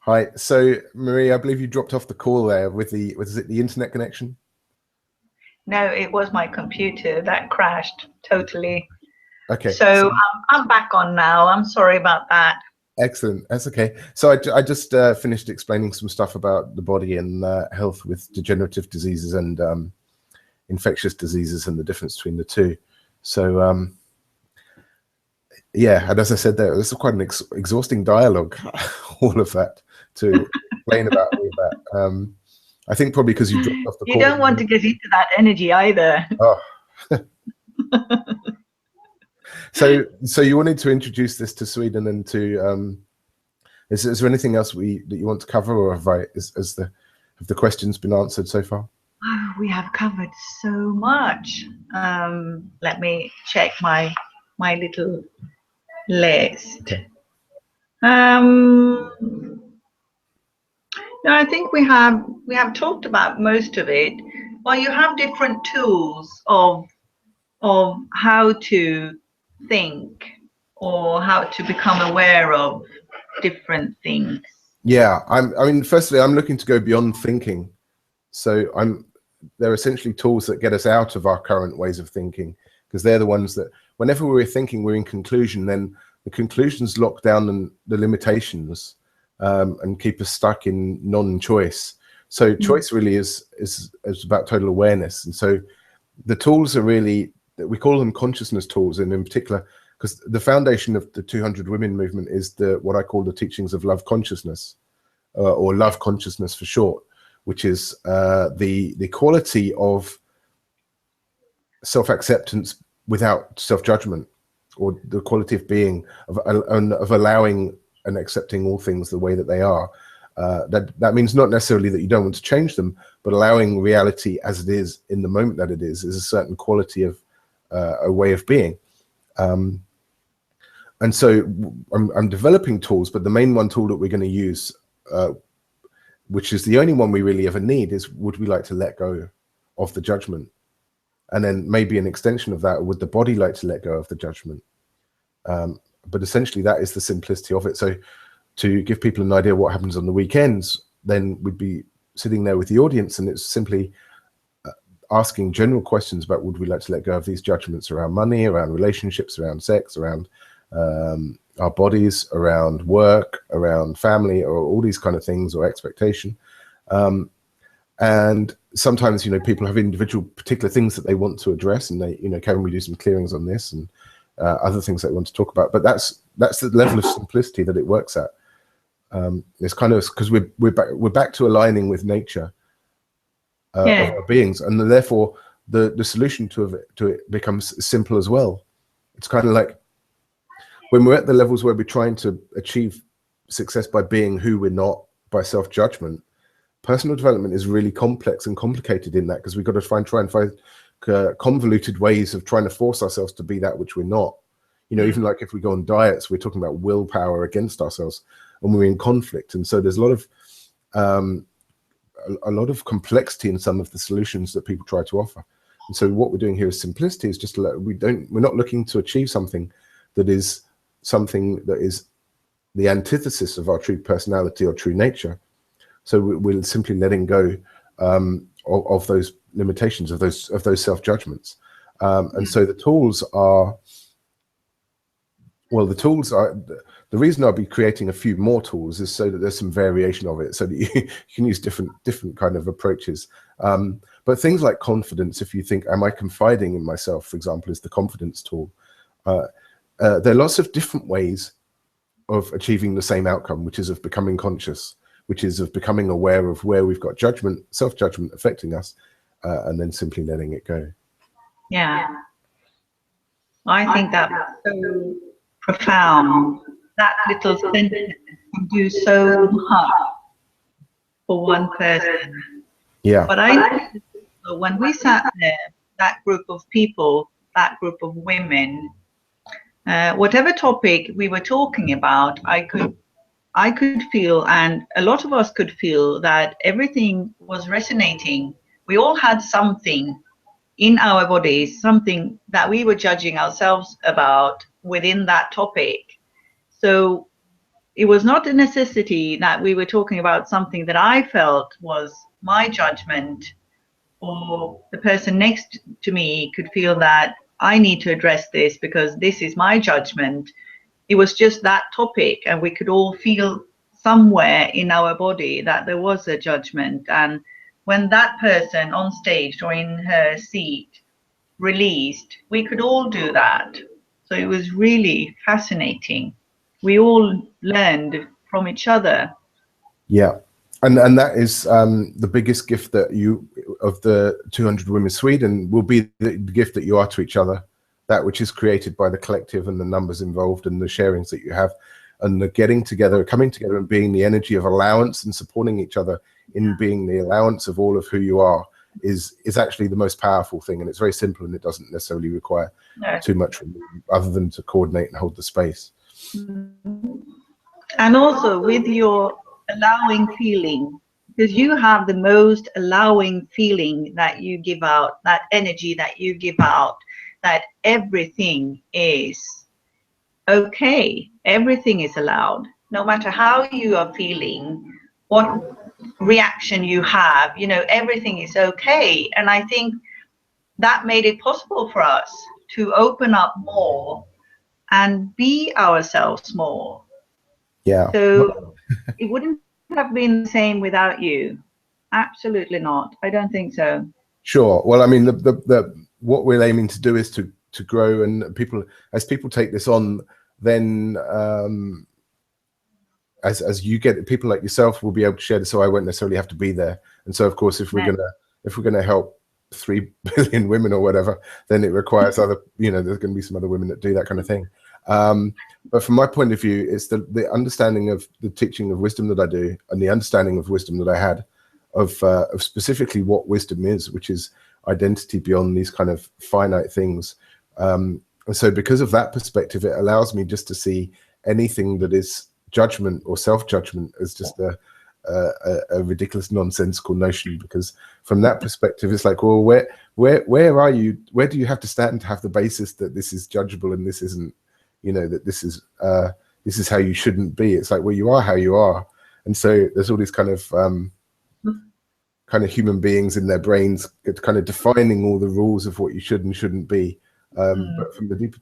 Hi. So, Marie, I believe you dropped off the call there with was it the internet connection? No, it was my computer that crashed totally. Okay. So I'm back on now. I'm sorry about that. Excellent. That's okay. So I just finished explaining some stuff about the body and health with degenerative diseases and infectious diseases and the difference between the two. So yeah, and as I said there, this is quite an exhausting dialogue, all of that to explain about all of that. I think probably because you dropped off the You call. don't want to get into that energy either. Oh. So you wanted to introduce this to Sweden and to is there anything else that you want to cover, or have the questions been answered so far? Oh, we have covered so much. Let me check my little list. Okay. No, I think we have talked about most of it. Well, you have different tools of how to think or how to become aware of different things. Yeah, I mean, firstly, I'm looking to go beyond thinking. So they're essentially tools that get us out of our current ways of thinking, because they're the ones that whenever we're thinking we're in conclusion, then the conclusions lock down the limitations and keep us stuck in non-choice. So choice really is about total awareness. And so the tools are really, we call them consciousness tools, and in particular, because the foundation of the 200 Women movement is what I call the teachings of love consciousness, or love consciousness for short, which is the quality of self-acceptance without self-judgment, or the quality of being, of allowing and accepting all things the way that they are. That means not necessarily that you don't want to change them, but allowing reality as it is in the moment that it is a certain quality of a way of being. And so I'm developing tools, but the main one tool that we're going to use, which is the only one we really ever need, is would we like to let go of the judgment? And then maybe an extension of that, would the body like to let go of the judgment? But essentially that is the simplicity of it. So to give people an idea what happens on the weekends, then we'd be sitting there with the audience, and it's simply asking general questions about would we like to let go of these judgments around money, around relationships, around sex, around our bodies, around work, around family, or all these kind of things, or expectation. And sometimes, people have individual particular things that they want to address, and they, can we do some clearings on this, and other things that they want to talk about. But that's the level of simplicity that it works at. It's kind of because we're back to aligning with nature of our beings, and therefore the solution to it becomes simple as well. It's kind of like when we're at the levels where we're trying to achieve success by being who we're not, by self-judgment. Personal development is really complex and complicated in that, because we've got to try and find convoluted ways of trying to force ourselves to be that which we're not. Even like if we go on diets, we're talking about willpower against ourselves, and we're in conflict. And so there's a lot of complexity in some of the solutions that people try to offer. And so what we're doing here is simplicity, is just we're not looking to achieve something that is the antithesis of our true personality or true nature. So we're simply letting go of those limitations, of those self-judgments. And so the tools are the reason I'll be creating a few more tools is so that there's some variation of it, so that you can use different kind of approaches. But things like confidence, if you think, am I confiding in myself, for example, is the confidence tool. There are lots of different ways of achieving the same outcome, which is of becoming conscious, which is of becoming aware of where we've got judgment, self-judgment affecting us, and then simply letting it go. Yeah. I think that's so profound. That little sentence can do so much for one person. Yeah. But I think when we sat there, that group of people, that group of women, whatever topic we were talking about, I could feel, and a lot of us could feel, that everything was resonating. We all had something in our bodies, something that we were judging ourselves about within that topic. So it was not a necessity that we were talking about something that I felt was my judgment, or the person next to me could feel that I need to address this because this is my judgment. It was just that topic, and we could all feel somewhere in our body that there was a judgment. And when that person on stage or in her seat released, we could all do that. So it was really fascinating. We all learned from each other. Yeah. And that is the biggest gift that you, of the 200 Women Sweden, will be the gift that you are to each other, that which is created by the collective and the numbers involved and the sharings that you have, and the getting together, coming together and being the energy of allowance and supporting each other in being the allowance of all of who you are is actually the most powerful thing. And it's very simple, and it doesn't necessarily require too much other than to coordinate and hold the space. And also with your allowing feeling, because you have the most allowing feeling that you give out, that energy that you give out, that everything is okay, everything is allowed, no matter how you are feeling, what reaction you have, you know, everything is okay. And I think that made it possible for us to open up more and be ourselves more. Yeah. So it wouldn't have been the same without you. Absolutely not. I don't think so. Sure. Well, I mean, the what we're aiming to do is to grow, and people, as people take this on, then as you get people like yourself will be able to share this, so I won't necessarily have to be there. And so, of course, if we're gonna help 3 billion women or whatever, then it requires other, you know, there's going to be some other women that do that kind of thing. But from my point of view, it's the understanding of the teaching of wisdom that I do, and the understanding of wisdom that I had of specifically what wisdom is, which is identity beyond these kind of finite things. And so because of that perspective, it allows me just to see anything that is judgment or self-judgment as just a ridiculous, nonsensical notion. Because from that perspective, it's like, well, where are you? Where do you have to stand to have the basis that this is judgeable and this isn't? You know, that this is how you shouldn't be. It's like, well, you are how you are. And so there's all these kind of human beings in their brains kind of defining all the rules of what you should and shouldn't be. But from the deeper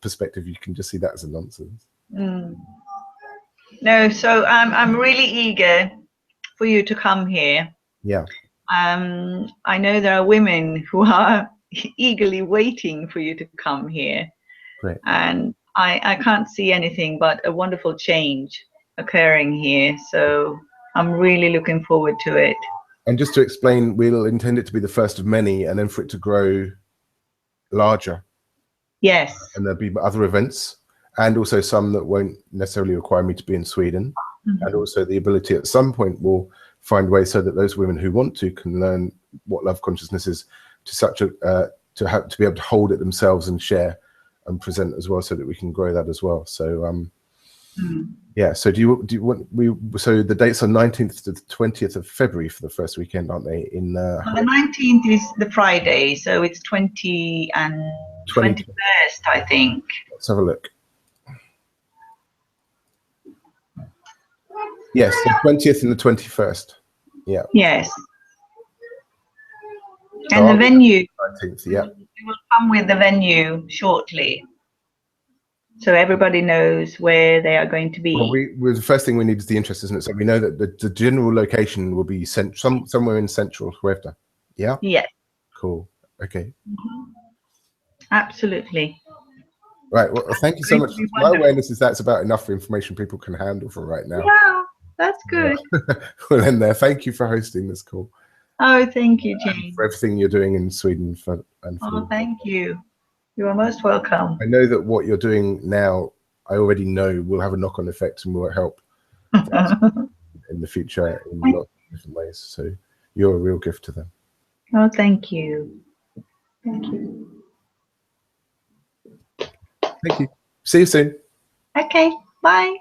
perspective, you can just see that as a nonsense. No, so I'm really eager for you to come here. Yeah. I know there are women who are eagerly waiting for you to come here. Great. And I can't see anything but a wonderful change occurring here. So I'm really looking forward to it. And just to explain, we'll intend it to be the first of many, and then for it to grow larger. Yes. And there'll be other events, and also some that won't necessarily require me to be in Sweden. And also the ability at some point we'll find ways so that those women who want to can learn what love consciousness is to such a to be able to hold it themselves and share and present as well, so that we can grow that as well. So yeah, so do you want so the dates are 19th to the 20th of February for the first weekend, aren't they? In the 19th is the Friday, so it's 20 and 21st, I think. Let's have a look. Yes, the 20th and the 21st. Yeah. Yes. And the venue. 19th, yeah. We will come with the venue shortly, so everybody knows where they are going to be. Well, the first thing we need is the interest, isn't it? So we know that the general location will be somewhere in central Huerta. Yeah? Yes. Cool. Okay. Absolutely. Right. Well, thank you so much. My awareness is that's about enough information people can handle for right now. Yeah, that's good. Yeah. Well, then thank you for hosting this call. Oh, thank you, James. For everything you're doing in Sweden. Oh, thank you. You are most welcome. I know that what you're doing now, I already know will have a knock-on effect and will help in the future in lots of different ways. So you're a real gift to them. Oh, thank you. Thank you. Thank you. See you soon. Okay, bye.